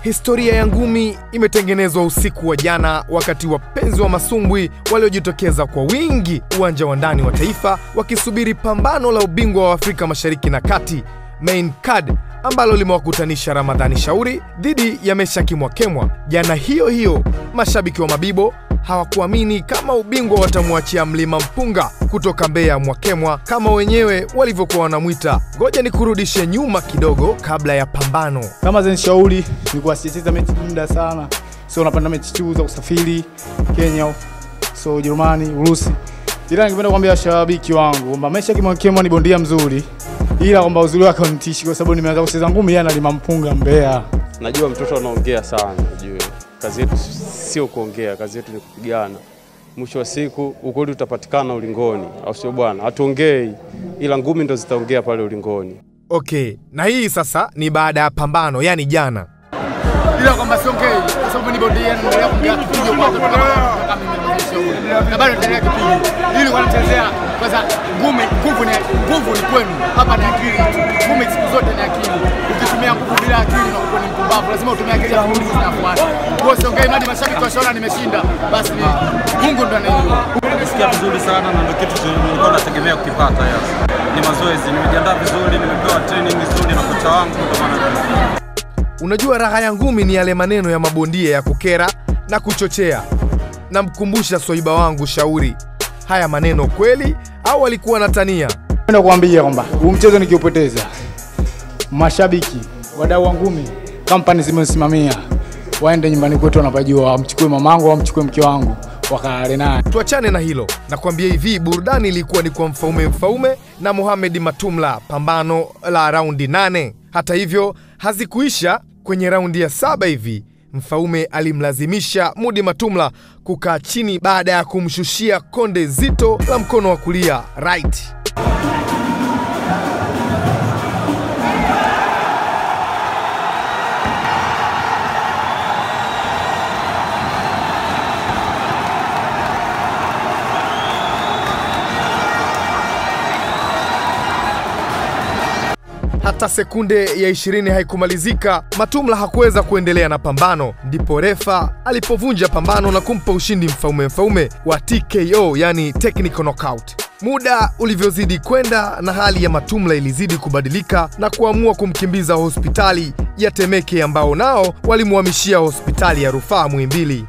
Historia ya ngumi imetengenezwa usiku wa jana wakati wapenzi wa masumbwi waliojitokeza kwa wingi uwanja wa ndani wa Taifa wakisubiri pambano la ubingwa wa Afrika Mashariki na Kati, main card, ambalo limewakutanisha Ramadhani Shauri dhidi ya Meshaki Mwakemwa. Jana hiyo mashabiki wa Mabibo hawakuamini kama ubingwa watamwachia Mlima Mpunga kutoka Mbeya Mwakemwa kama wenyewe walivyokuwa wanamuita. Ngoja nikurudishe nyuma kidogo kabla ya pambano. Kama Zen Shauri nilikuwa sicheza mechi muda sana. So unapanda mechi tu za kusafiri Kenya, so Ujerumani, Urusi. Ila ningependa kuambia shabiki wangu kwamba Meshaki Mwakemwa ni bondia mzuri. Ila kwamba uzuri wake unitishi kwa sababu nimeanza kucheza ngumi yana Mlima Mpunga Mbeya. Najua mtoto anaongea sana, najua. Kazi yetu sio kuongea, kazi yetu ni kupigana. Mwisho wa siku ukweli utapatikana ulingoni, au sio bwana? Hatuongei, ila ngumi ndo zitaongea pale ulingoni. Okay, na hii sasa ni baada ya pambano, yani jana. Ila kwamba siongei kwa sababu ni bondia na kuongea kipigo kwa sababu kama mimi Shauri. Na bado nitaendelea kipigo. Ili wanachezea kwanza nguvu ni kwenu. Hapa ni akili. Ngumi siku zote ni akili. Ukitumia nguvu bila akili unakuwa ni mpumbavu. Lazima utumie akili ya kuuliza zinafuata. Kwa siongei hadi mashabiki washaona nimeshinda. Basi Mungu ndo anayejua. Nasikia vizuri sana na ndio kitu nilikuwa nategemea kukipata. Ni mazoezi, nimejiandaa vizuri, nimepewa training nzuri na kocha wangu kwa maana. Unajua raha ya ngumi ni yale maneno ya mabondia ya kukera na kuchochea. Namkumbusha swaiba wangu Shauri, haya maneno kweli au alikuwa anatania? Napenda kuambia kwamba huu mchezo nikiupoteza, mashabiki, wadau wa ngumi, kampani zimesimamia, waende nyumbani kwetu wanapajua, wamchukue mamangu, wamchukue mke wangu, wakaale naye. Tuachane na hilo. Nakwambia hivi, burudani ilikuwa ni kwa Mfaume na Mohamed Matumla, pambano la raundi 8. Hata hivyo hazikuisha. Kwenye raundi ya 7 hivi Mfaume alimlazimisha Mudi Matumla kukaa chini baada ya kumshushia konde zito la mkono wa kulia right. Hata sekunde ya 20 haikumalizika, Matumla hakuweza kuendelea na pambano. Ndipo refa alipovunja pambano na kumpa ushindi Mfaume wa TKO, yani technical knockout. Muda ulivyozidi kwenda na hali ya Matumla ilizidi kubadilika na kuamua kumkimbiza hospitali ya Temeke, ambao nao walimuhamishia hospitali ya Rufaa Muhimbili.